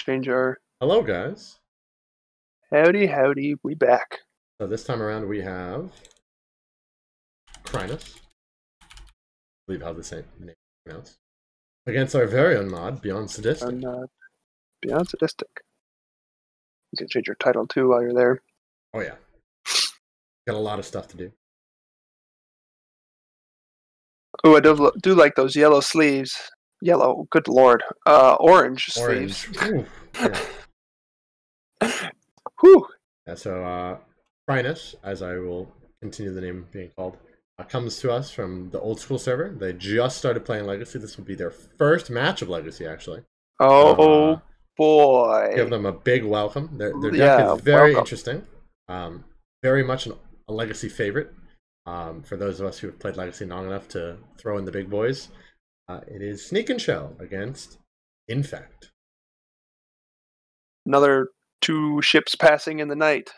change our Hello, guys. howdy, we back. So this time around we have Crinus. I believe how the same name is pronounced. Against our very own mod, Beyond Sadistic. And Beyond Sadistic. You can change your title too while you're there. Oh yeah. Got a lot of stuff to do. Oh, I do like those yellow sleeves. Yellow, good lord. Orange sleeves. Ooh, yeah. Whew. Yeah, so Crinus, as I will continue the name being called, comes to us from the old school server. They just started playing Legacy. This will be their first match of Legacy, actually. Oh boy. Give them a big welcome. Their deck is very interesting. Very much a Legacy favorite. For those of us who have played Legacy long enough to throw in the big boys, it is Sneak and Shell against Infect. Another 2 ships passing in the night.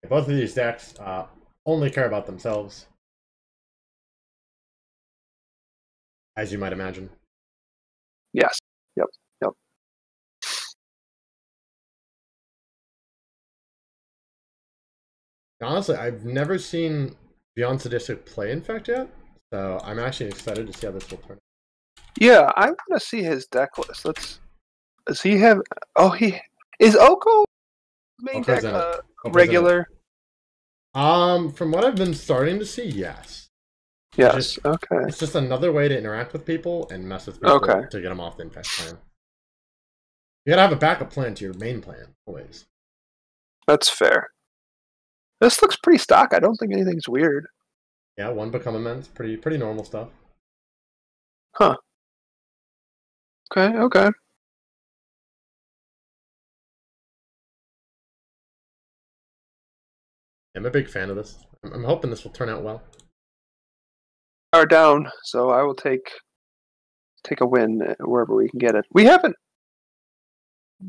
Both of these decks only care about themselves, as you might imagine. Yes. Yep. Honestly, I've never seen Beyond Sadistic play Infect yet, so I'm actually excited to see how this will turn. Yeah, I want to see his deck list. Does he have? Oh, he is Oko main deck regular. From what I've been starting to see, yes. Yes. Okay. It's just another way to interact with people and mess with people to get them off the Infect plan. You gotta have a backup plan to your main plan, always. That's fair. This looks pretty stock. I don't think anything's weird. Yeah, 1 Become Immense, pretty normal stuff. Huh. Okay. I'm a big fan of this. I'm hoping this will turn out well. Are down, so I will take a win wherever we can get it. We haven't.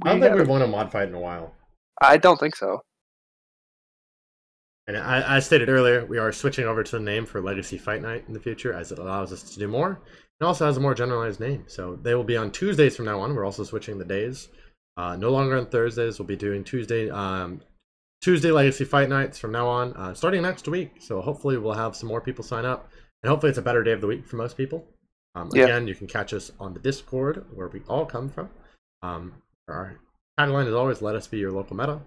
I don't think we've won a mod fight in a while. I don't think so. And I stated earlier, we are switching over to the name for Legacy Fight Night in the future, as it allows us to do more. It also has a more generalized name, so they will be on Tuesdays from now on. We're also switching the days. No longer on Thursdays. We'll be doing Tuesday Legacy Fight Nights from now on, starting next week. So hopefully we'll have some more people sign up, and hopefully it's a better day of the week for most people. Again, you can catch us on the Discord, where we all come from. Our tagline is always, let us be your local meta.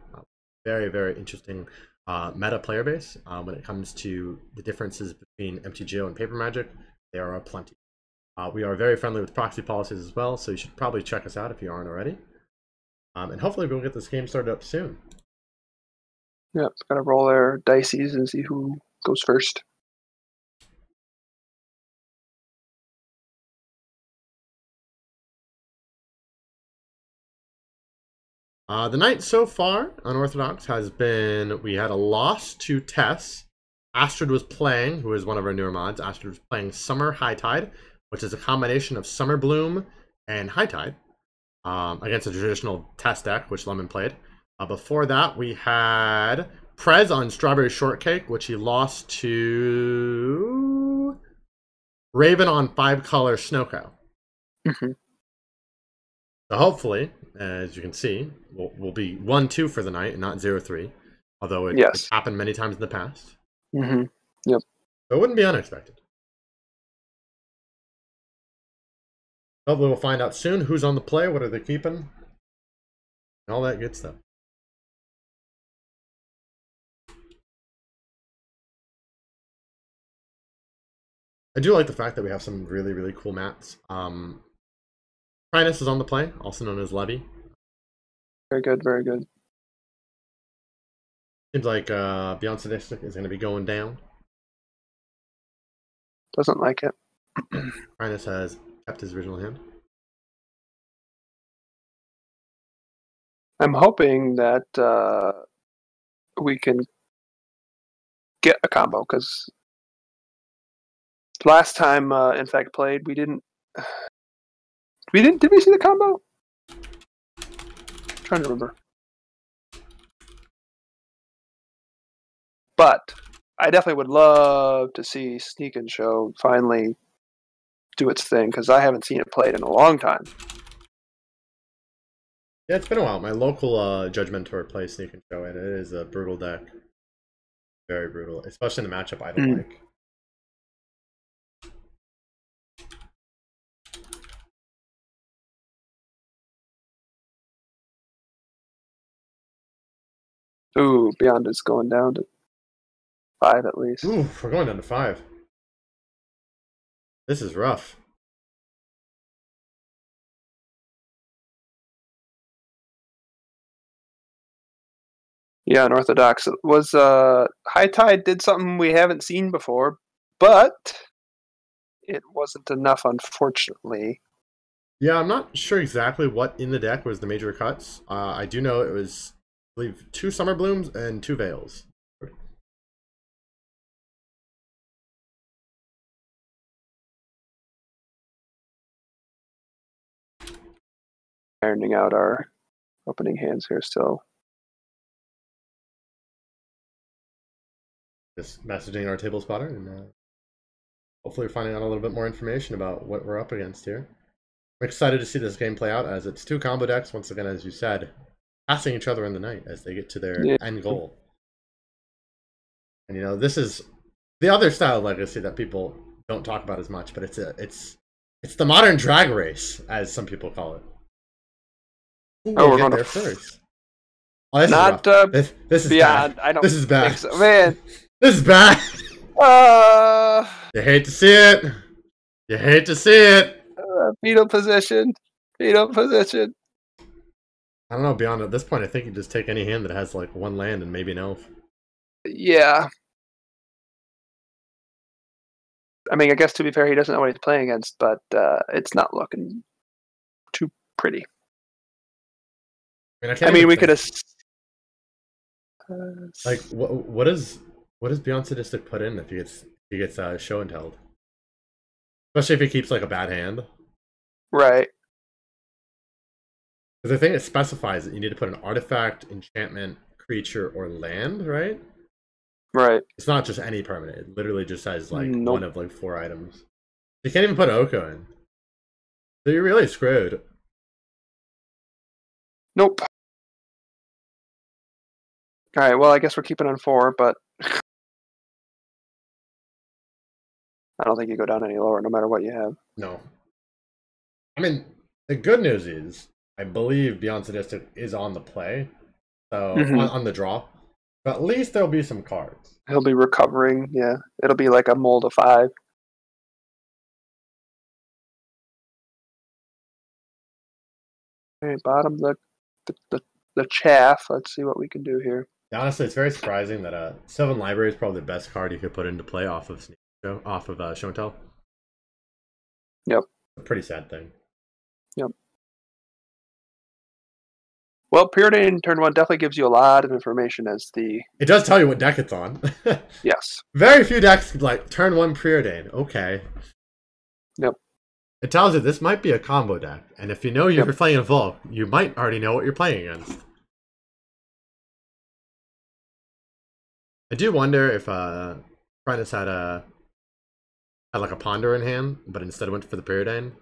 Very, very interesting meta player base. When it comes to the differences between MTGO and Paper Magic, there are plenty. We are very friendly with proxy policies as well, so you should probably check us out if you aren't already. And hopefully we'll get this game started up soon. Yep, gotta roll our dices and see who goes first. The night so far, Unorthodox, has been, we had a loss to Tess. Astrid was playing, who is one of our newer mods, Astrid was playing Summer High Tide, which is a combination of Summer Bloom and High Tide, against a traditional Tess deck, which Lemon played. Before that, we had Prez on Strawberry Shortcake, which he lost to Raven on 5-color Snow Cow. Mm-hmm. So hopefully, as you can see, we'll be 1-2 for the night and not 0-3. Although it's happened many times in the past. Mm-hmm. Yep. So it wouldn't be unexpected. Hopefully we'll find out soon who's on the play, what are they keeping, and all that good stuff. I do like the fact that we have some really, really cool mats. Crinus is on the play, also known as Levy. Very good, very good. Seems like Beyond Sadistic is going to be going down. Doesn't like it. Crinus has kept his original hand. I'm hoping that we can get a combo, because last time Infect played, we didn't. Did we see the combo? I'm trying to remember. But I definitely would love to see Sneak and Show finally do its thing, because I haven't seen it played in a long time. Yeah, it's been a while. My local Judgmentor plays Sneak and Show, and it is a brutal deck. Very brutal, especially in the matchup I don't like. Ooh, Beyond is going down to 5 at least. Ooh, we're going down to 5. This is rough. Yeah, Unorthodox was High Tide did something we haven't seen before, but it wasn't enough, unfortunately. Yeah, I'm not sure exactly what in the deck was the major cuts. I do know it was, I believe, 2 Summer Blooms and 2 Veils. Ironing out our opening hands here still. Just messaging our table spotter, and hopefully we're finding out a little bit more information about what we're up against here. I'm excited to see this game play out, as it's 2 combo decks, once again, as you said, passing each other in the night as they get to their end goal. And you know, this is the other style of Legacy that people don't talk about as much, but it's the modern drag race, as some people call it. Ooh, we're going there first. Oh, this not is this is Beyond. Bad. I don't this is bad, think so. Man. This is bad. You hate to see it. You hate to see it. Fetal position. Fetal position. I don't know. Beyond at this point, I think you just take any hand that has like 1 land and maybe an elf. Yeah. I mean, I guess to be fair, he doesn't know what he's playing against, but it's not looking too pretty. I mean, we could have. Like, what does Beyond Sadistic put in if he gets show and telled? Especially if he keeps like a bad hand. Right. Because I think it specifies that you need to put an artifact, enchantment, creature, or land, right? Right. It's not just any permanent. It literally just says like one of like 4 items. You can't even put Oko in. So you're really screwed. Nope. Alright, well, I guess we're keeping on 4, but I don't think you go down any lower no matter what you have. No. I mean, the good news is, I believe Beyond Sadistic is on the play. So, on the draw. But at least there'll be some cards. He'll be recovering, yeah. It'll be like a mold of 5. Alright, bottom the chaff. Let's see what we can do here. Yeah, honestly, it's very surprising that Sylvan Library is probably the best card you could put into play off of Show and Tell. Yep. A pretty sad thing. Yep. Well, Preordain turn 1 definitely gives you a lot of information as the... It does tell you what deck it's on. Yes. Very few decks like turn 1 Preordain. Okay. Yep. It tells you this might be a combo deck, and if you know you're playing a Volk, you might already know what you're playing against. I do wonder if Prentice had like a Ponder in hand, but instead went for the Preordain.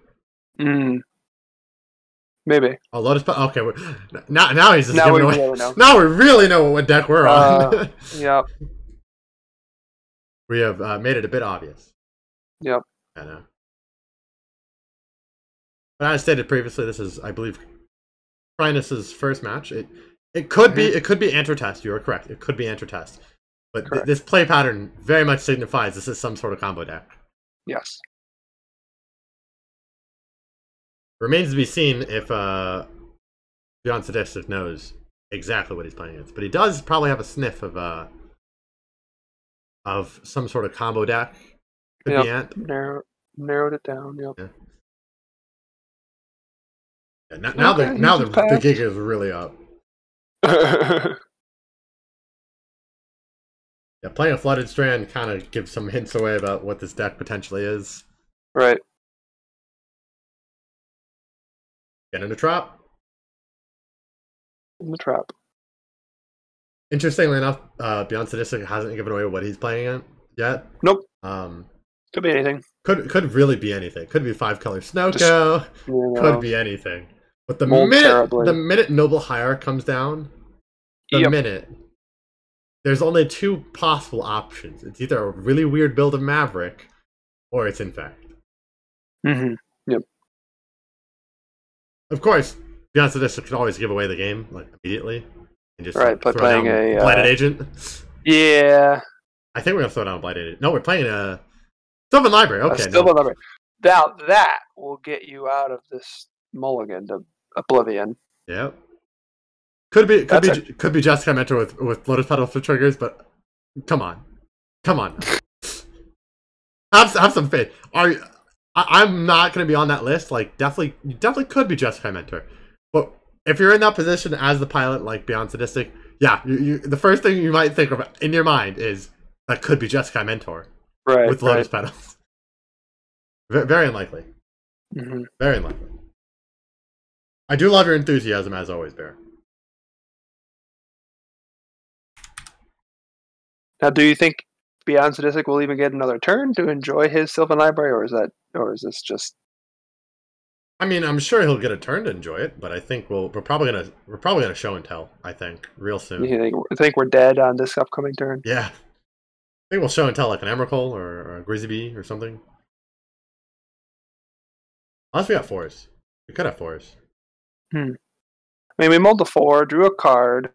Maybe. Oh, Lotus. Okay, now he's just now giving away. Really know. Now we really know what deck we're on. Yep. We have made it a bit obvious. Yep. I know. But as stated previously, this is, I believe, Prentice's first match. It could be Antrotest. You are correct. It could be Antrotest. But this play pattern very much signifies this is some sort of combo deck. Yes. Remains to be seen if Beyond Sadistic knows exactly what he's playing against. But he does probably have a sniff of some sort of combo deck. Could be Ant. Narrowed it down, yep. Yeah. Yeah, now the gig is really up. Yeah, playing a Flooded Strand kind of gives some hints away about what this deck potentially is. Right. Get in the trap. In the trap. Interestingly enough, Beyond Sadistic hasn't given away what he's playing yet. Nope. Could be anything. Could really be anything. Could be 5-color Snowco. Could be anything. But the terribly. minute Noble Hierarch comes down, minute, there's only two possible options. It's either a really weird build of Maverick, or it's Infect. Yep. Of course, Beyond Sadistic can always give away the game like immediately and just right, but playing a Blighted Agent. Yeah. I think we're gonna throw down a Blighted Agent. No, we're playing a Sylvan Library. Okay, Sylvan Library. Now that will get you out of this mulligan to Oblivion. Yep. Could be Jessica Mentor with Lotus Petal for triggers, but come on. have some faith. I'm not going to be on that list. Like, you definitely could be Jessica Mentor. But if you're in that position as the pilot, like Beyond Sadistic, yeah, the first thing you might think of in your mind is that could be Jessica Mentor. Right. With Lotus Petals. Very unlikely. Very unlikely. I do love your enthusiasm, as always, Bear. Now, do you think Beyond Sadistic will even get another turn to enjoy his Sylvan Library, or is this just? I mean, I'm sure he'll get a turn to enjoy it, but I think we're probably gonna show and tell. I think real soon. You think we're dead on this upcoming turn? Yeah, I think we'll show and tell like an Emrakul or a Grizzly or something. Unless we got fours, we could have fours. I mean, we mulled the 4, drew a card.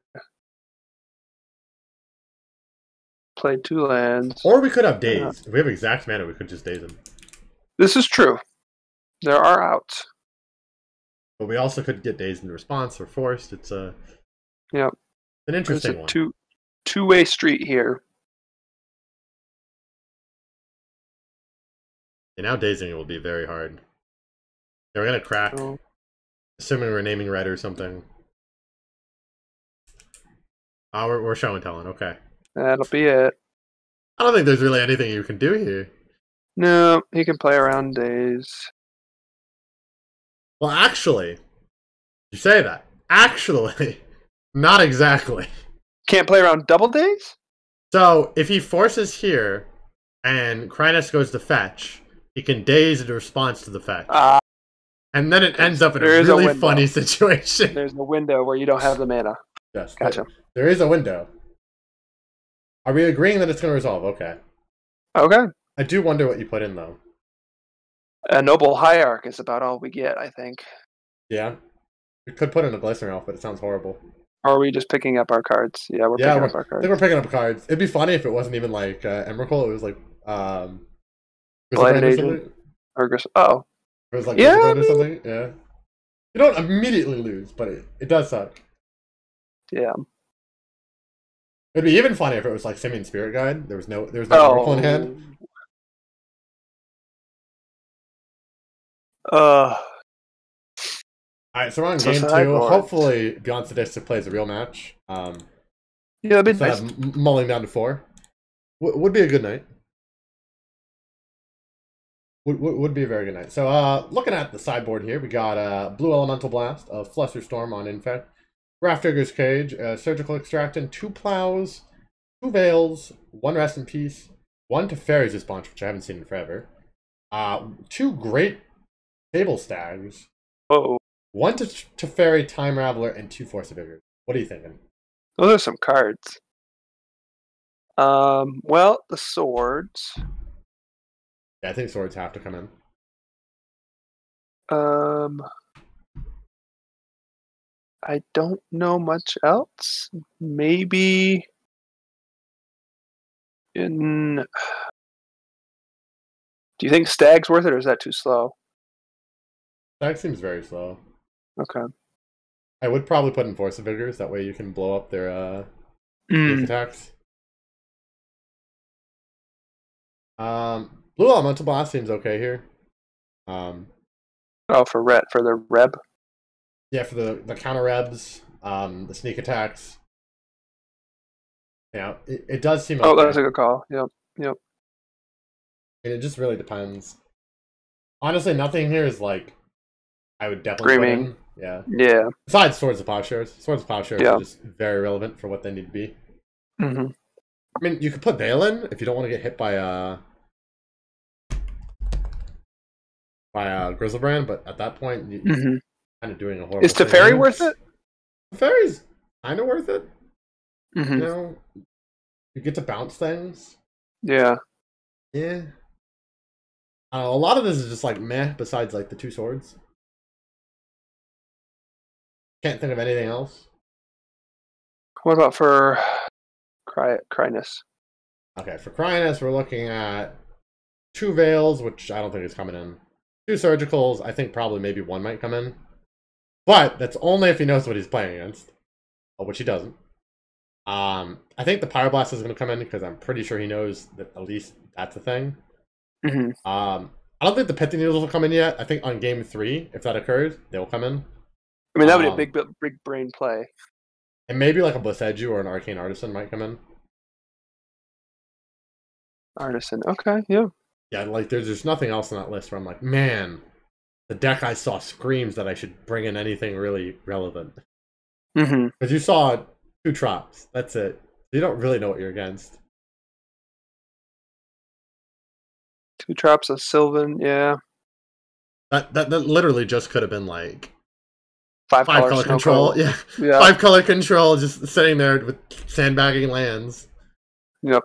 Played 2 lands. Or we could have days. If we have exact mana, we could just daze them. This is true. There are outs. But we also could get dazed in response or forced. It's an interesting one. Two-way street here. And now dazing it will be very hard. Yeah, we're gonna crack. Oh. Assuming we're naming red or something. Oh, we're show and telling. Okay. That'll be it. I don't think there's really anything you can do here. No, he can play around days. Well, actually, you say that. Actually, not exactly. Can't play around double days? So, if he forces here, and Kryness goes to fetch, he can daze in response to the fetch. And then it ends up in a really funny situation. There's a window where you don't have the mana. Yes. Gotcha. There is a window. Are we agreeing that it's going to resolve? Okay. Okay. I do wonder what you put in, though. A Noble Hierarch is about all we get, I think. Yeah. We could put in a Glycerin Elf, but it sounds horrible. Or are we just picking up our cards? Yeah, we're picking up our cards. I think we're picking up cards. It'd be funny if it wasn't even like Emrakul. It was like... Blighted Agent? Or oh. It was like or something. Yeah. You don't immediately lose, but it does suck. Yeah. It'd be even funny if it was like Simian Spirit Guide. There was no Emrakul in hand. Alright, so we're on game 2. Hopefully Beyond Sadistic plays a real match. Yeah, that'd be nice. Mulling down to 4. Would be a good night. Would be a very good night. So, looking at the sideboard here, we got Blue Elemental Blast, a Flusterstorm on Infect, Grafdigger's Cage, Surgical Extractant, 2 Plows, 2 Veils, 1 Rest in Peace, 1 Teferi's Response, which I haven't seen in forever, 2 Great Table Stags, 1 Teferi Time Raveler, and 2 Force of Vigor. What are you thinking? Those are some cards. Well, the swords. Yeah, I think swords have to come in. I don't know much else. Maybe in... Do you think Stag's worth it, or is that too slow? Stag seems very slow. Okay. I would probably put in Force of Vigors. That way you can blow up their attacks. Blue Elemental Blast seems okay here. For the Reb? Yeah, for the counter Rebs, the sneak attacks. Yeah, it does seem okay. Oh, that's a good call. Yep. And it just really depends. Honestly, nothing here is like I would definitely put in. Yeah. Besides Swords of Plowshares. Swords of Plowshares are just very relevant for what they need to be. Mm-hmm. I mean, you could put Veil in if you don't want to get hit by Grizzlebrand, but at that point, kind of doing a horrible Is thing Teferi here. worth it? Teferi's kind of worth it. Is Teferi worth it? Teferi's kind of worth it. Mm-hmm. You know, you get to bounce things. Yeah. Yeah. A lot of this is just like meh, besides like the 2 swords. Can't think of anything else. What about for Cryness? Okay, for Cryness, we're looking at 2 Veils, which I don't think is coming in. 2 Surgicals, I think probably maybe 1 might come in. But that's only if he knows what he's playing against. Which he doesn't. I think the Pyroblast is going to come in because I'm pretty sure he knows that at least that's a thing. Mm-hmm. I don't think the Pithy Needles will come in yet. I think on game 3, if that occurs, they'll come in. I mean, that would be a big brain play. And maybe like a Boseiju or an Arcane Artisan might come in. Artisan, okay, yeah. Yeah, like there's just nothing else on that list where I'm like, man, the deck I saw screams that I should bring in anything really relevant. Mm-hmm. Because you saw 2 Traps. That's it. You don't really know what you're against. 2 Traps of Sylvan, yeah. That literally just could have been like 5 color control. Yeah. 5 color control, just sitting there with sandbagging lands. Yep.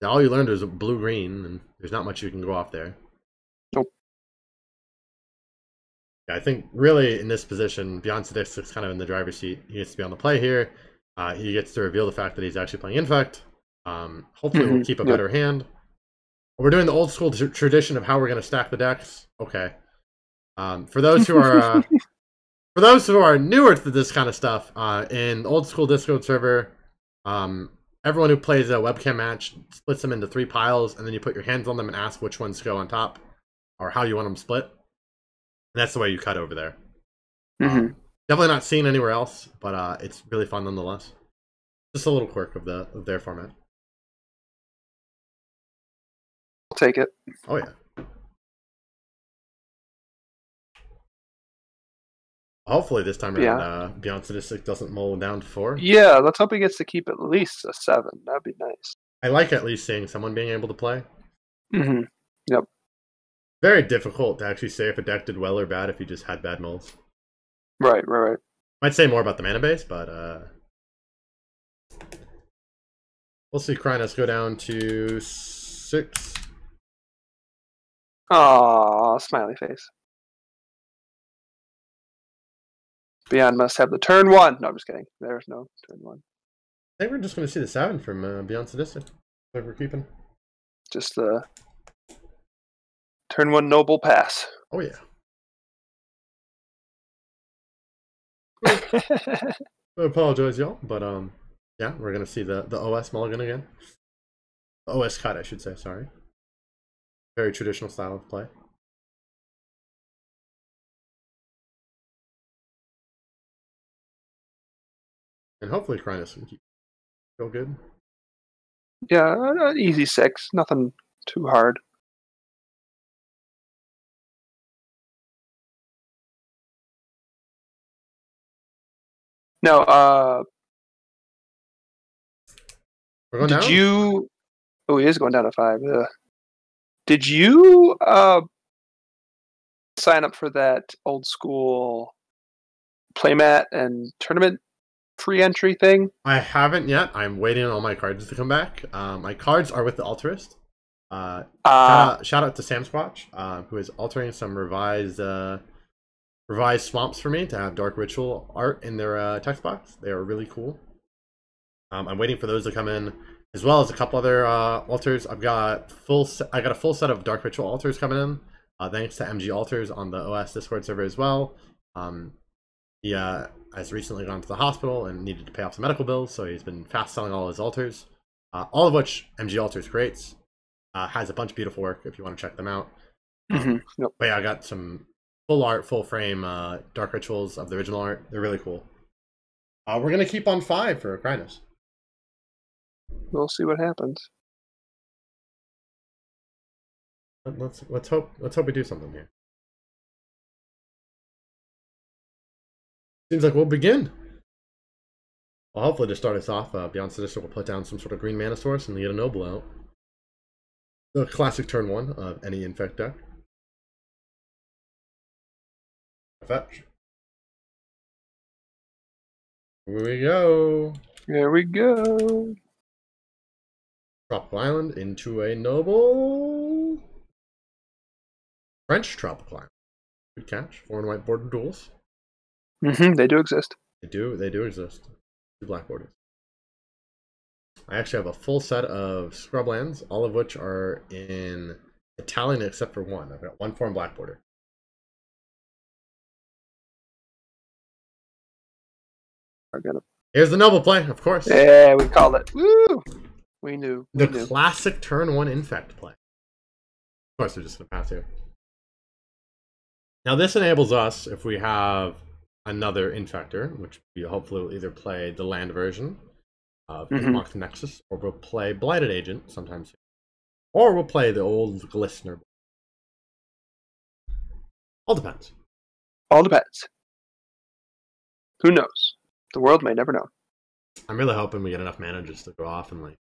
Yeah, all you learned was blue-green, and there's not much you can go off there. Nope. Yeah, I think really in this position, Beyond Statistics is kind of in the driver's seat. He gets to be on the play here. He gets to reveal the fact that he's actually playing Infect. Hopefully we'll keep a better hand. We're doing the old school tradition of how we're going to stack the decks. Okay. For those who are newer to this kind of stuff, in the old school Discord server, everyone who plays a webcam match splits them into 3 piles, and then you put your hands on them and ask which ones go on top, or how you want them split. And that's the way you cut over there. Mm-hmm. Definitely not seen anywhere else, but it's really fun nonetheless. Just a little quirk of their format. I'll take it. Oh yeah. Hopefully this time around, Beyond Statistic doesn't mull down to 4. Yeah, let's hope he gets to keep at least a 7. That'd be nice. I like at least seeing someone being able to play. Mm-hmm. Yep. Very difficult to actually say if a deck did well or bad if you just had bad mulls. Right. Might say more about the mana base, but we'll see Cryness go down to 6. Aww, smiley face. Beyond must have the turn 1. No, I'm just kidding. There's no turn 1. I think we're just going to see the 7 from Beyond Sadistic. Like we're keeping. Just the turn 1 noble pass. Oh yeah. I apologize, y'all, but yeah, we're going to see the OS mulligan again. The OS cut, I should say. Sorry. Very traditional style of play. And hopefully Cryness can keep go good. Yeah, easy 6. Nothing too hard. No, We're going down? you... Oh, he is going down to 5. Ugh. Did you sign up for that old school playmat and tournament free entry thing? I haven't yet. I'm waiting on all my cards to come back. My cards are with the Altarist. Shout out to Sam Squatch, who is altering some revised swamps for me to have Dark Ritual art in their text box. They are really cool. I'm waiting for those to come in, as well as a couple other altars. I got a full set of Dark Ritual altars coming in, thanks to MG Altars on the OS Discord server as well. He has recently gone to the hospital and needed to pay off some medical bills, so he's been fast selling all his altars, all of which MG Altars creates. Has a bunch of beautiful work if you want to check them out. Yep. But yeah, I got some full art, full frame Dark Rituals of the original art. They're really cool. We're gonna keep on 5 for Cryness. We'll see what happens. Let's hope we do something here. Seems like we'll begin. Well, hopefully to start us off, Beyond Sadistic will put down some sort of green mana source and get a Noble out. The classic turn 1 of any Infect deck. Fetch. Here we go. There we go. Tropical Island into a noble French Tropical Island. Good catch. 4 and white border duels. They do exist. They do exist. 2 black borders. I actually have a full set of scrublands, all of which are in Italian except for one. I've got 1 4 and black border. Here's the noble play, of course. Yeah, we called it. Woo! We knew. The classic turn 1 Infect play. Of course, we're just going to pass here. Now, this enables us, if we have another Infector, which we hopefully will either play the land version of Mox Nexus, or we'll play Blighted Agent sometimes, or we'll play the old Glistener. All depends. All depends. Who knows? The world may never know. I'm really hoping we get enough mana just to go off and like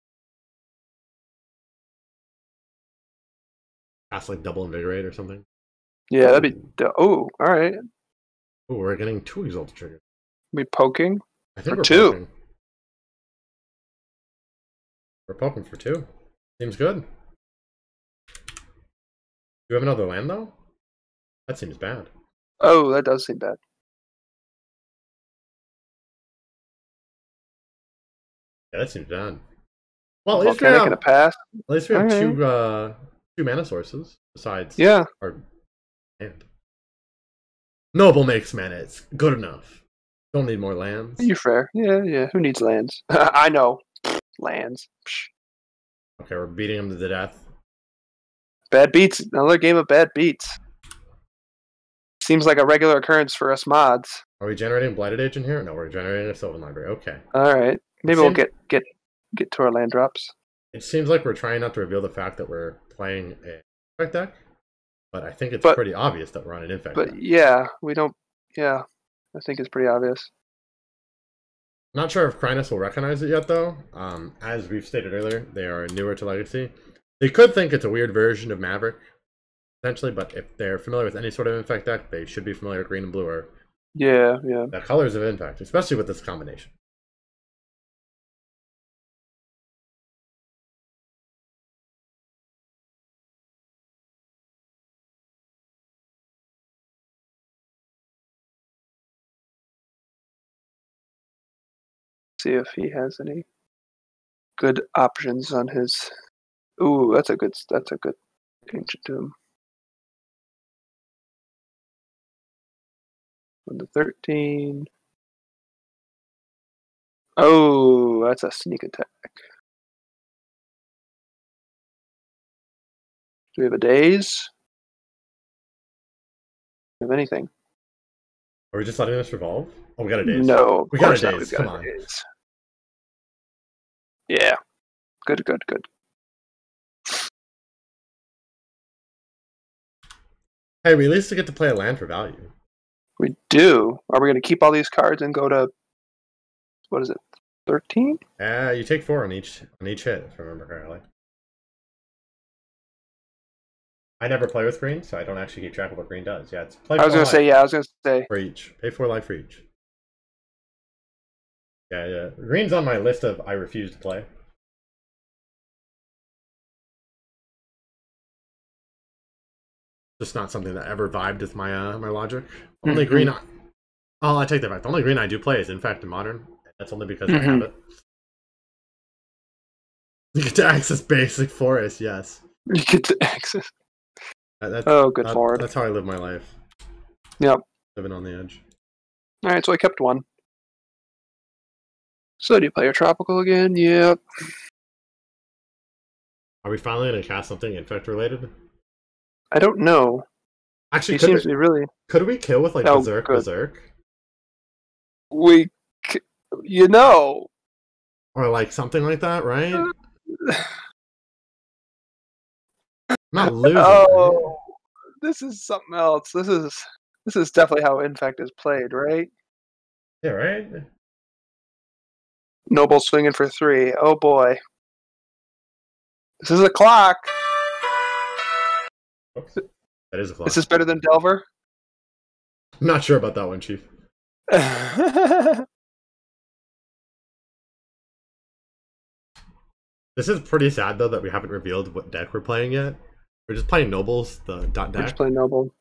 cast like double invigorate or something. Yeah, that'd be. Oh, all right. Oh, we're getting 2 Exalted triggers. We poking? I think for we're 2. Poking. We're poking for 2. Seems good. Do you have another land though? That seems bad. Oh, that does seem bad. Yeah, that seems bad. Well, Volcanic and a pass. At least we have two mana sources besides our hand. Noble makes mana. It's good enough. Don't need more lands. You're fair. Yeah. Who needs lands? I know. Lands. Okay, we're beating him to the death. Bad beats. Another game of bad beats. Seems like a regular occurrence for us mods. Are we generating Blighted Agent here? No, we're generating a Sylvan Library. Okay. All right. Maybe we'll get to our land drops. It seems like we're trying not to reveal the fact that we're playing a Infect deck, but I think it's pretty obvious that we're on an Infect deck. But yeah, we don't. Yeah, I think it's pretty obvious. Not sure if Krynus will recognize it yet, though. As we've stated earlier, they are newer to Legacy. They could think it's a weird version of Maverick, potentially, but if they're familiar with any sort of Infect deck, they should be familiar with green and blue or the colors of Infect, especially with this combination. See if he has any good options on his. Ooh, that's a good Ancient Tomb. On the 13. Oh, that's a sneak attack. Do we have a daze? Do we have anything? Are we just letting this revolve? Oh, we got a daze. No, we got a daze. Come on. Yeah. Good. Hey, we at least get to play a land for value. We do. Are we going to keep all these cards and go to, what is it, 13? You take 4 on each hit, if I remember correctly. I never play with green, so I don't actually keep track of what green does. Yeah, it's play. I was going to say. For each. Pay 4 life for each. Yeah. Green's on my list of I refuse to play. Just not something that ever vibed with my my logic. Only green. I take that back. The only green I do play is Infect and Modern. That's only because I have it. You get to access basic forest. Yes. You get to access. Good forward. That's how I live my life. Yep. Living on the edge. All right, so I kept 1. So do you play your tropical again? Yep. Are we finally going to cast something Infect related? I don't know. Actually, seems to be really. Could we kill with like Berserk? We, or like something like that, right? Not losing. Oh, right? This is something else. This is definitely how Infect is played, right? Yeah, right. Noble swinging for 3. Oh boy. This is a clock. Oops. That is a clock. Is this better than Delver? Not sure about that one, Chief. This is pretty sad, though, that we haven't revealed what deck we're playing yet. We're just playing Nobles, the dot deck. We're just playing Noble.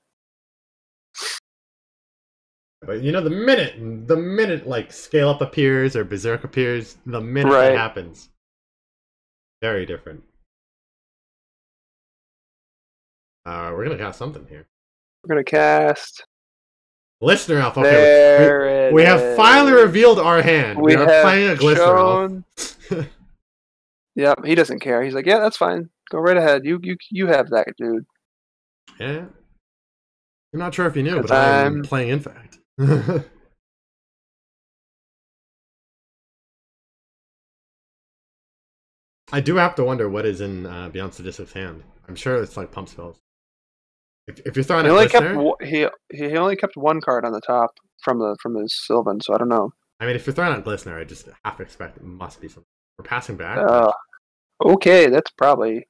But you know, the minute like Scale Up appears or Berserk appears, the minute Right. that happens, very different. We're gonna cast something here. We're gonna cast Glistener Elf. There Okay, we have finally revealed our hand. We are have playing a Glistener Elf. Yep, he doesn't care. He's like, yeah, that's fine. Go right ahead. You have that, dude. Yeah. I'm not sure if you knew, but 'Cause I'm playing Infect. I do have to wonder what is in Beyond Sadistic's hand. I'm sure it's like pump spells. If you're throwing He a only Glistener, he only kept one card on the top from his Sylvan, so I don't know. I mean, if you're throwing out Glistener, I just have to expect it must be something. We're passing back. Okay, that's probably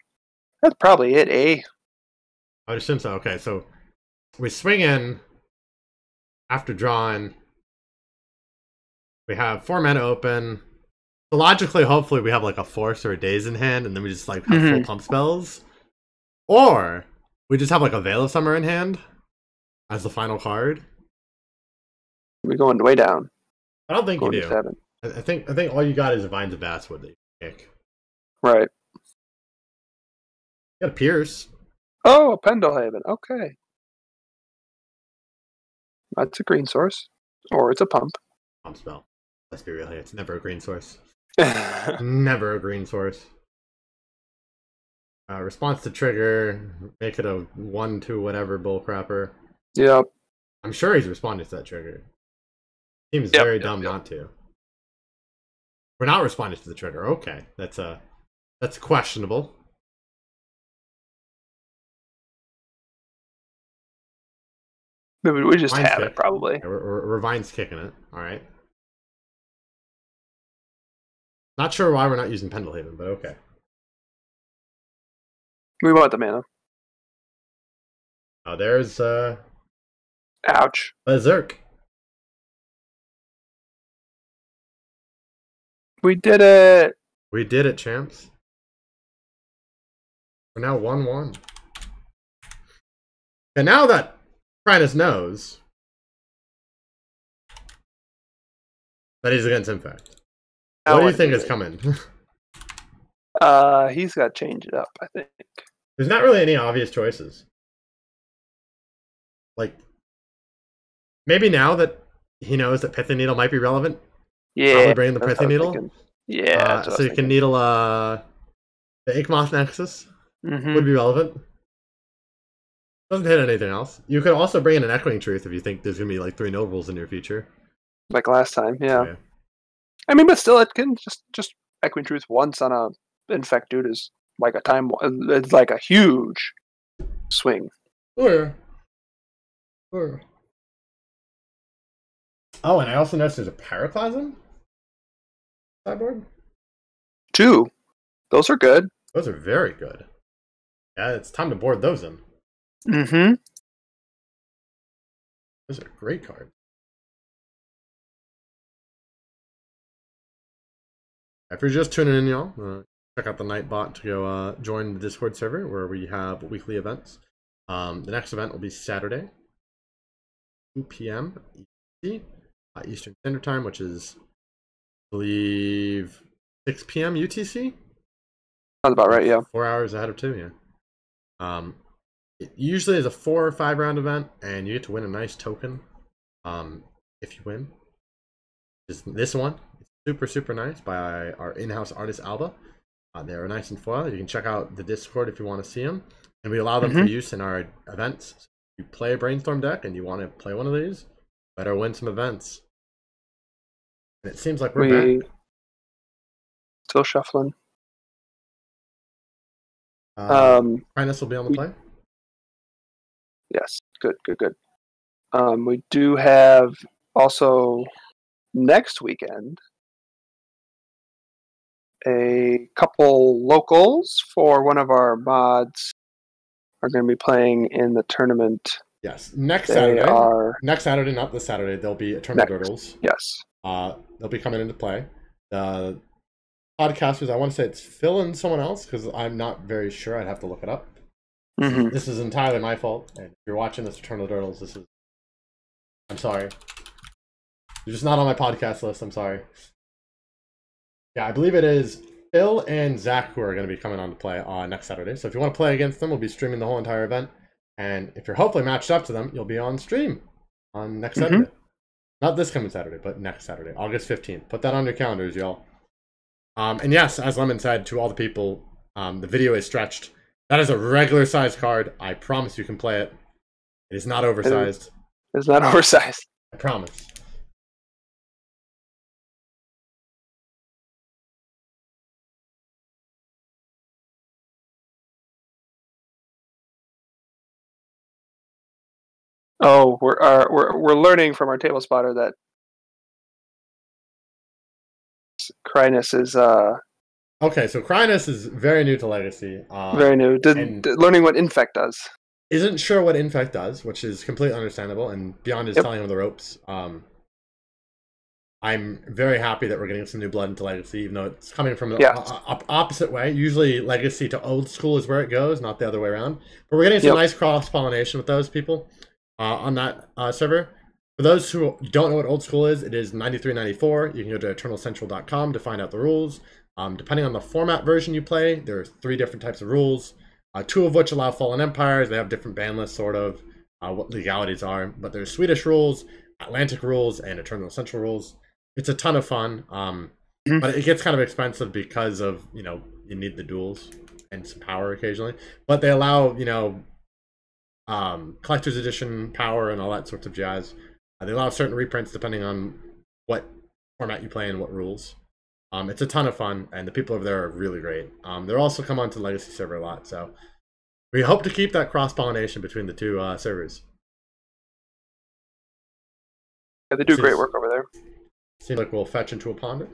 it, eh? I would assume so. Okay, so we swing in after drawing. We have 4 mana open. So logically, hopefully, we have like a Force or a Daze in hand, and then we just like have full pump spells. Or we just have like a Veil of Summer in hand as the final card. We're going way down. I don't think you do. 7. I think all you got is a Vines of Basswood that you kick. Right. You got a Pierce. Oh, a Pendelhaven. Okay. That's a green source. Or it's a pump. Pump spell. Let's be real here. It's never a green source. Never a green source. Response to trigger. Make it a 1/2 whatever bullcrapper. Yep. I'm sure he's responding to that trigger. Seems very dumb not to. We're not responding to the trigger. Okay. That's questionable. Maybe we just Vine's have kick. it, probably. Yeah, we're Vine's kicking it. Alright. Not sure why we're not using Pendelhaven, but okay. We want the mana. Oh, there's Ouch. Berserk. We did it. We did it, champs. We're now 1-1. And now that Prentice knows that he's against Infect, what do you think is coming? He's got to change it up, I think. There's not really any obvious choices. Like, maybe now that he knows that Pithing Needle might be relevant, probably bring the Pithing Needle. Thinking. Yeah, so you can needle the Inkmoth Nexus. Would be relevant. Doesn't hit anything else. You could also bring in an Echoing Truth if you think there's gonna be like 3 notables in your future. Like last time, yeah. I mean, but still, it can just Echoing Truth once on a Infect dude is like a time. It's like a huge swing. Oh yeah. Oh, and I also noticed there's a Pyroclasm sideboard. 2. Those are good. Those are very good. Yeah, it's time to board those in. Mm-hmm. Those are great cards. If you're just tuning in, y'all, check out the Nightbot to go join the Discord server where we have weekly events. The next event will be Saturday, 2 p.m. Eastern Standard Time, which is, I believe, 6 p.m. UTC. Sounds about right, yeah. 4 hours ahead of 2, yeah. It usually is a 4 or 5 round event, and you get to win a nice token if you win. This one, it's super, super nice by our in-house artist, Alba. They're nice and foil. You can check out the Discord if you want to see them. And we allow them for use in our events. So if you play a Brainstorm deck and you want to play one of these, better win some events. And it seems like we're back. Still shuffling. Prentice will be on the play. Yes, good. We do have also next weekend a couple locals for one of our mods are going to be playing in the tournament Yes, next They Saturday. are Next Saturday, not this Saturday. There'll be Eternal Turtles. Yes. They'll be coming into play. The podcasters, I want to say it's Phil and someone else because I'm not very sure. I'd have to look it up. This is entirely my fault. And if you're watching this Eternal Turtles, I'm sorry. You're just not on my podcast list. I'm sorry. Yeah, I believe it is Phil and Zach who are going to be coming on to play on next Saturday. So if you want to play against them, we'll be streaming the whole entire event. And if you're hopefully matched up to them, you'll be on stream on next Saturday. Not this coming Saturday, but next Saturday, August 15th. Put that on your calendars, y'all. And yes, as Lemon said, to all the people, the video is stretched. That is a regular size card. I promise you can play it. It is not oversized. It's not oversized. I promise. Oh, we're learning from our table spotter that Crynus is Okay, so Crynus is very new to Legacy. very new. Learning what Infect does. Isn't sure what Infect does, which is completely understandable, and beyond his telling him the ropes. I'm very happy that we're getting some new blood into Legacy, even though it's coming from the opposite way. Usually Legacy to old school is where it goes, not the other way around. But we're getting some nice cross-pollination with those people on that server. For those who don't know what old school is, it is 9394. You can go to eternalcentral.com to find out the rules. Depending on the format version you play, there are 3 different types of rules. 2 of which allow Fallen Empires. They have different ban lists, sort of, what legalities are. But there's Swedish rules, Atlantic rules, and Eternal Central rules. It's a ton of fun, but it gets kind of expensive because of, you need the duels and some power occasionally. But they allow, collector's edition power and all that sorts of jazz. They allow certain reprints depending on what format you play and what rules. It's a ton of fun, and the people over there are really great. They're also come onto the Legacy server a lot, so we hope to keep that cross-pollination between the 2 servers. Yeah, they do great work over there. Seems like we'll fetch into a ponder.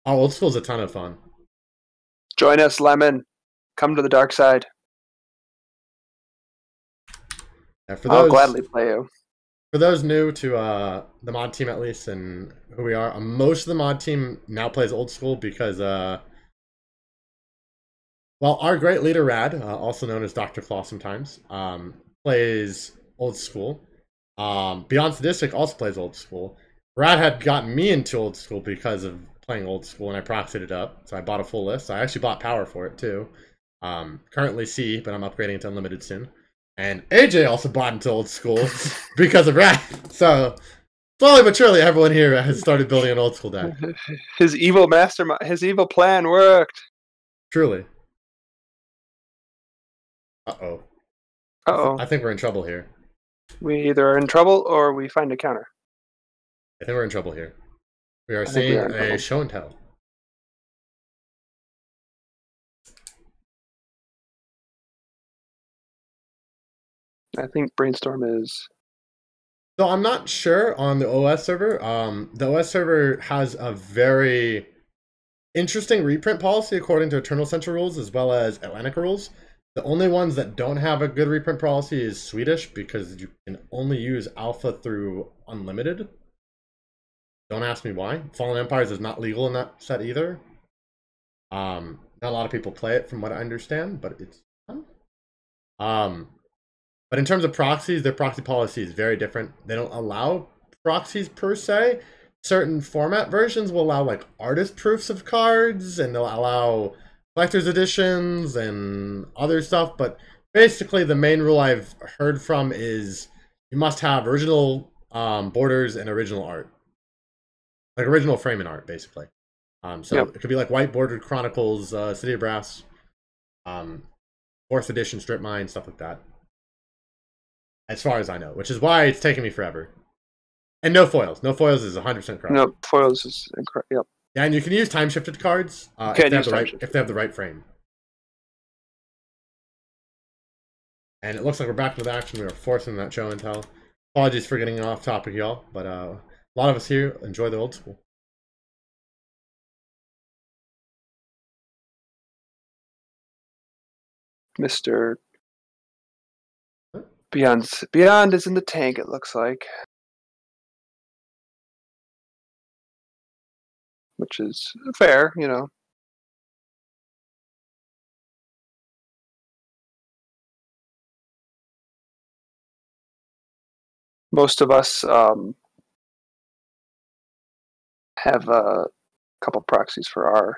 Oh, old school's a ton of fun. Join us, Lemon. Come to the dark side. Yeah, I'll gladly play you. For those new to the mod team, at least, and who we are, most of the mod team now plays old school because, well, our great leader, Rad, also known as Dr. Claw sometimes, plays old school. Beyond Sadistic also plays old school. Rad had gotten me into old school because of playing old school, and I proxied it up, so I bought a full list. I actually bought power for it, too. Currently C, but I'm upgrading it to unlimited soon. And AJ also bought into old school because of Rad. So, slowly but surely, everyone here has started building an old school deck. His evil mastermind, his evil plan worked. Truly. Uh-oh. Uh-oh. I think we're in trouble here. We either are in trouble or we find a counter. I think we're in trouble here. We are seeing a show and tell. I think Brainstorm is... So I'm not sure on the OS server. The OS server has a very interesting reprint policy according to Eternal Central rules as well as Atlantic rules. The only ones that don't have a good reprint policy is Swedish because you can only use alpha through unlimited. Don't ask me why. Fallen Empires is not legal in that set either. Not a lot of people play it from what I understand, but it's fun. But in terms of proxies, their proxy policy is very different. They don't allow proxies per se. Certain format versions will allow like artist proofs of cards, and they'll allow collector's editions and other stuff. But basically, the main rule I've heard from is you must have original borders and original art, like original frame and art, basically. So it could be like white bordered Chronicles, City of Brass, 4th edition Strip Mine, stuff like that. As far as I know, which is why it's taken me forever. And no foils. No foils is 100% correct. No, foils is incorrect. Yep. Yeah, and you can use time-shifted cards if they have the right frame. And it looks like we're back into the action. We are forcing that show and tell. Apologies for getting off topic, y'all. But a lot of us here enjoy the old school. Mr. Beyond is in the tank, it looks like. Which is fair, you know. Most of us have a couple proxies for our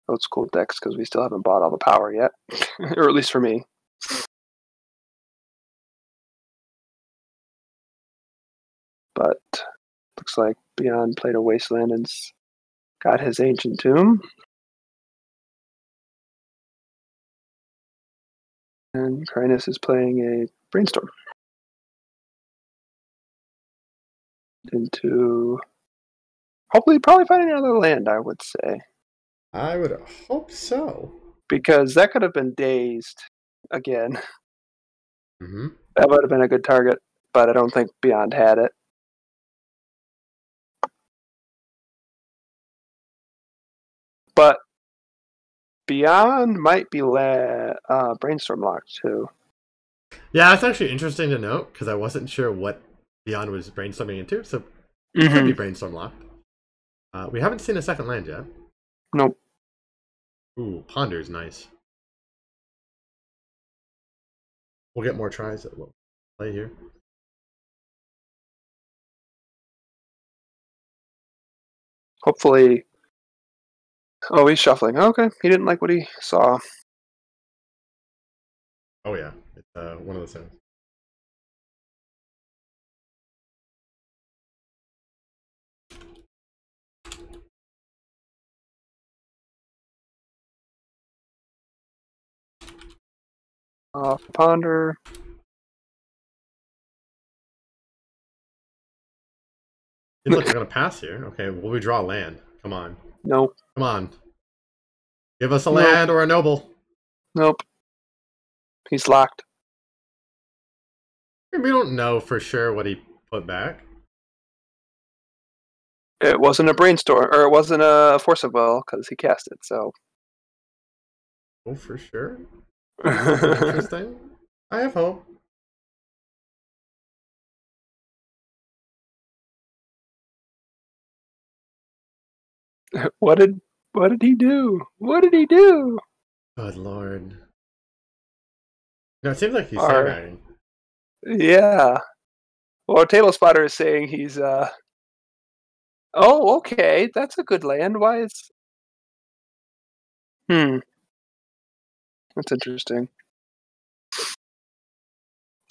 old school decks because we still haven't bought all the power yet, or at least for me. But looks like Beyond played a Wasteland and got his Ancient Tomb. And Krynus is playing a Brainstorm. Into hopefully probably finding another land, I would say. I would hope so. Because that could have been dazed again. Mm-hmm. That would have been a good target, but I don't think Beyond had it. But Beyond might be Brainstorm locked too. Yeah, that's actually interesting to note because I wasn't sure what Beyond was brainstorming into, so it could be Brainstorm locked. We haven't seen a second land yet. Nope. Ooh, Ponder's nice. We'll get more tries at what play here. Hopefully. Oh, he's shuffling. Okay, he didn't like what he saw. Oh yeah, it's one of the things. Ponder. Seems like we're gonna pass here. Okay, will we draw land? Come on. Nope. Come on. Give us a land or a noble. Nope. He's locked. We don't know for sure what he put back. It wasn't a Brainstorm, or it wasn't a Force of Will because he cast it. So. Oh, for sure. Interesting. I have hope. What did he do? What did he do? Good lord. No, it seems like he's sandbagging. Yeah. Well, Table Spotter is saying he's oh, okay, that's a good land. Why is that's interesting.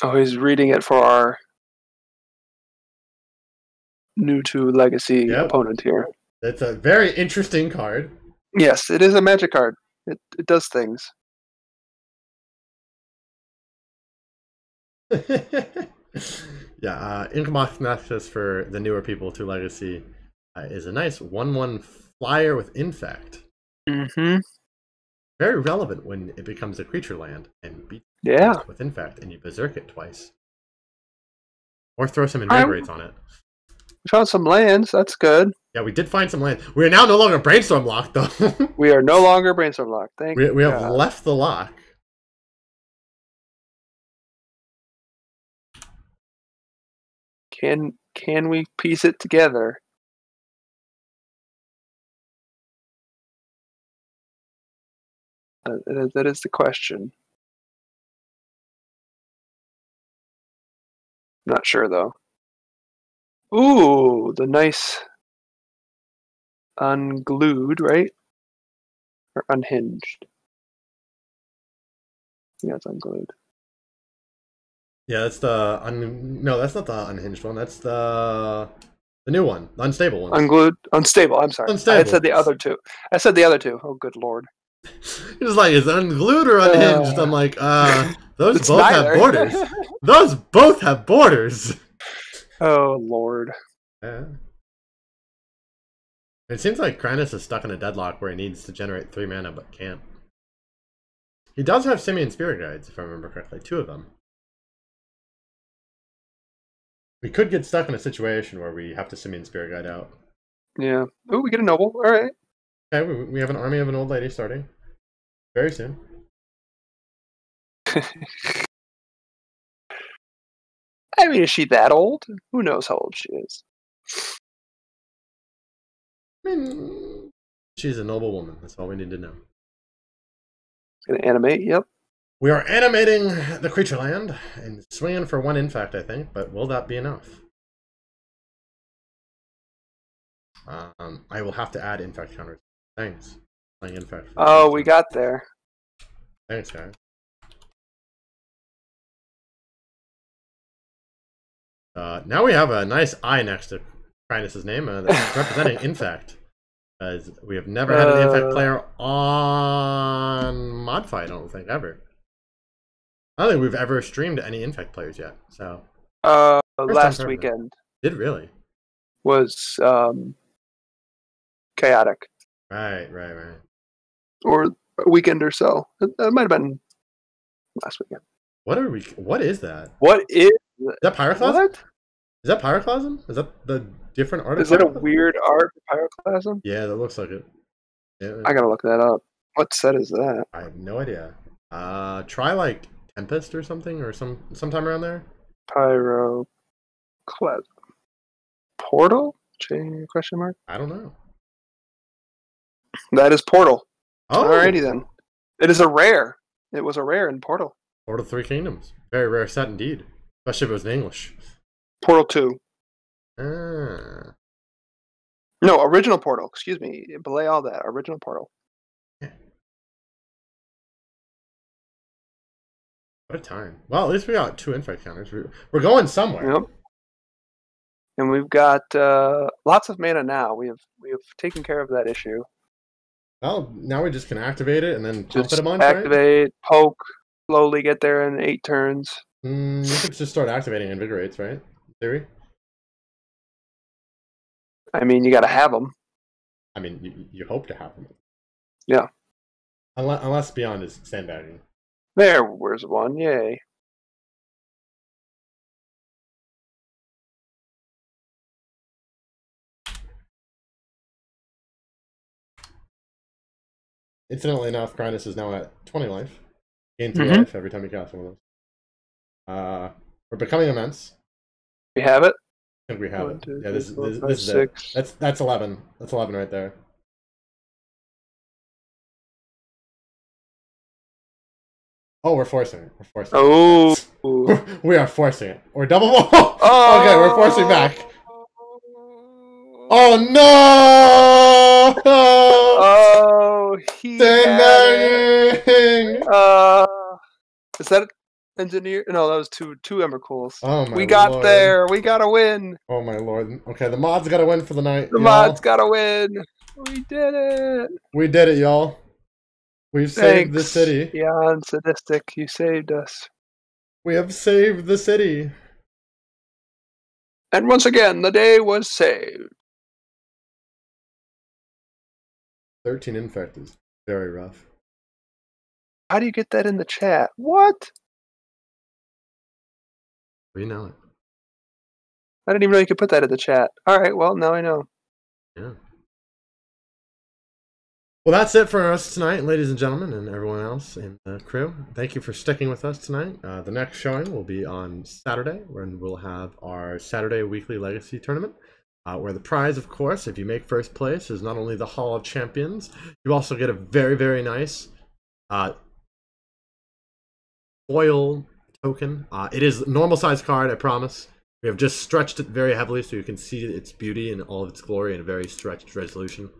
Oh, he's reading it for our new to Legacy opponent here. It's a very interesting card. Yes, it is a magic card. It does things. Yeah, Incomoth for the newer people to Legacy is a nice 1/1 flyer with Infect. Mm-hmm. Very relevant when it becomes a creature land and beats with Infect and you berserk it twice. Or throw some Invigorates on it. We found some lands, that's good. Yeah, we did find some land. We are now no longer Brainstorm locked, though. We are no longer Brainstorm locked. We have left the lock. Can we piece it together? That is the question. Not sure though. Ooh, the nice unglued, right? Or unhinged. Yeah, it's unglued. Yeah, that's the no, that's not the unhinged one. That's the new one, the unstable one. Unglued, unstable. I'm sorry. Unstable. I said the other two. Oh, good lord. It's like, is it unglued or unhinged? I'm like, those both have borders. Those both have borders. Oh lord. Yeah. It seems like Krynus is stuck in a deadlock where he needs to generate 3 mana but can't. He does have Simian Spirit Guides, if I remember correctly, 2 of them. We could get stuck in a situation where we have to Simian Spirit Guide out. Yeah. Oh, we get a noble. All right. Okay, we have an army of an old lady starting very soon. I mean, is she that old? Who knows how old she is? I mean, she's a noble woman. That's all we need to know. Gonna animate, yep. We are animating the creature land and swinging for 1 Infect, I think, but will that be enough? I will have to add Infect counters. Thanks. Playing Infect. Oh, we got there. Thanks, guys. Now we have a nice I next to Kindness's name that's representing Infect. As we have never had an Infect player on Modify, I don't think, ever. I don't think we've ever streamed any Infect players yet. So last weekend. Did really? Was chaotic. Right. Or a weekend or so. It might have been last weekend. What is that? What is that Pyroclasm? What? Is that Pyroclasm? Is that the different art? Is it a weird art for Pyroclasm? Yeah, that looks like it. Yeah. I gotta look that up. What set is that? I have no idea. Try like Tempest or something, or sometime around there. Pyroclasm. Portal? Question mark? I don't know. That is Portal. Oh, alrighty then. It is a rare. It was a rare in Portal. Portal 3 Kingdoms. Very rare set indeed. Especially if it was in English. Portal 2. Ah. No, original Portal. Excuse me. Belay all that. Original Portal. What a time. Well, at least we got 2 Infect counters. We're going somewhere. Yep. And we've got lots of mana now. We have taken care of that issue. Well, now we just can activate it and then pump just it a bunch, activate, right? poke, slowly get there in 8 turns. You could just start activating Invigorates, right? In theory. I mean, you got to have them. I mean, you hope to have them. Yeah. Unless Beyond is sandbagging. Where's one? Yay. Incidentally enough, Grindus is now at 20 life. Gain 3 life every time you cast one of those. We're becoming immense. We have it? I think we have 1, it. 2, Yeah, this 4, 5, is 6. it. That's 11. That's 11 right there. Oh, we're forcing it. We're forcing it. Oh. We are forcing it. We're double ball. Oh. Okay, we're forcing back. Oh no! Oh, he sandbagging. Is that engineer? No, that was two Embercools. Oh my We got Lord. there. We got to win. Oh my Lord. Okay, the mods got to win for the night. The mods got to win. We did it. We did it, y'all. We've saved the city. Beyond sadistic, you saved us. We have saved the city. And once again, the day was saved. 13 Infect is very rough. How do you get that in the chat? What? We know it. I didn't even know you could put that in the chat. All right, well, now I know. Yeah. Well, that's it for us tonight, ladies and gentlemen, and everyone else in the crew. Thank you for sticking with us tonight. The next showing will be on Saturday, when we'll have our Saturday weekly Legacy tournament, where the prize, of course, if you make first place, is not only the Hall of Champions, you also get a very, very nice foil token. It is a normal size card, I promise. We have just stretched it very heavily so you can see its beauty and all of its glory in a very stretched resolution.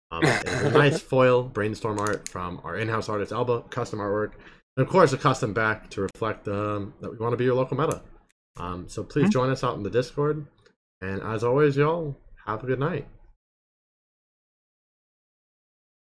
It's a nice foil brainstorm art from our in-house artist Alba, custom artwork, and of course a custom back to reflect that we want to be your local meta. So please join us out in the Discord, and as always, y'all, have a good night.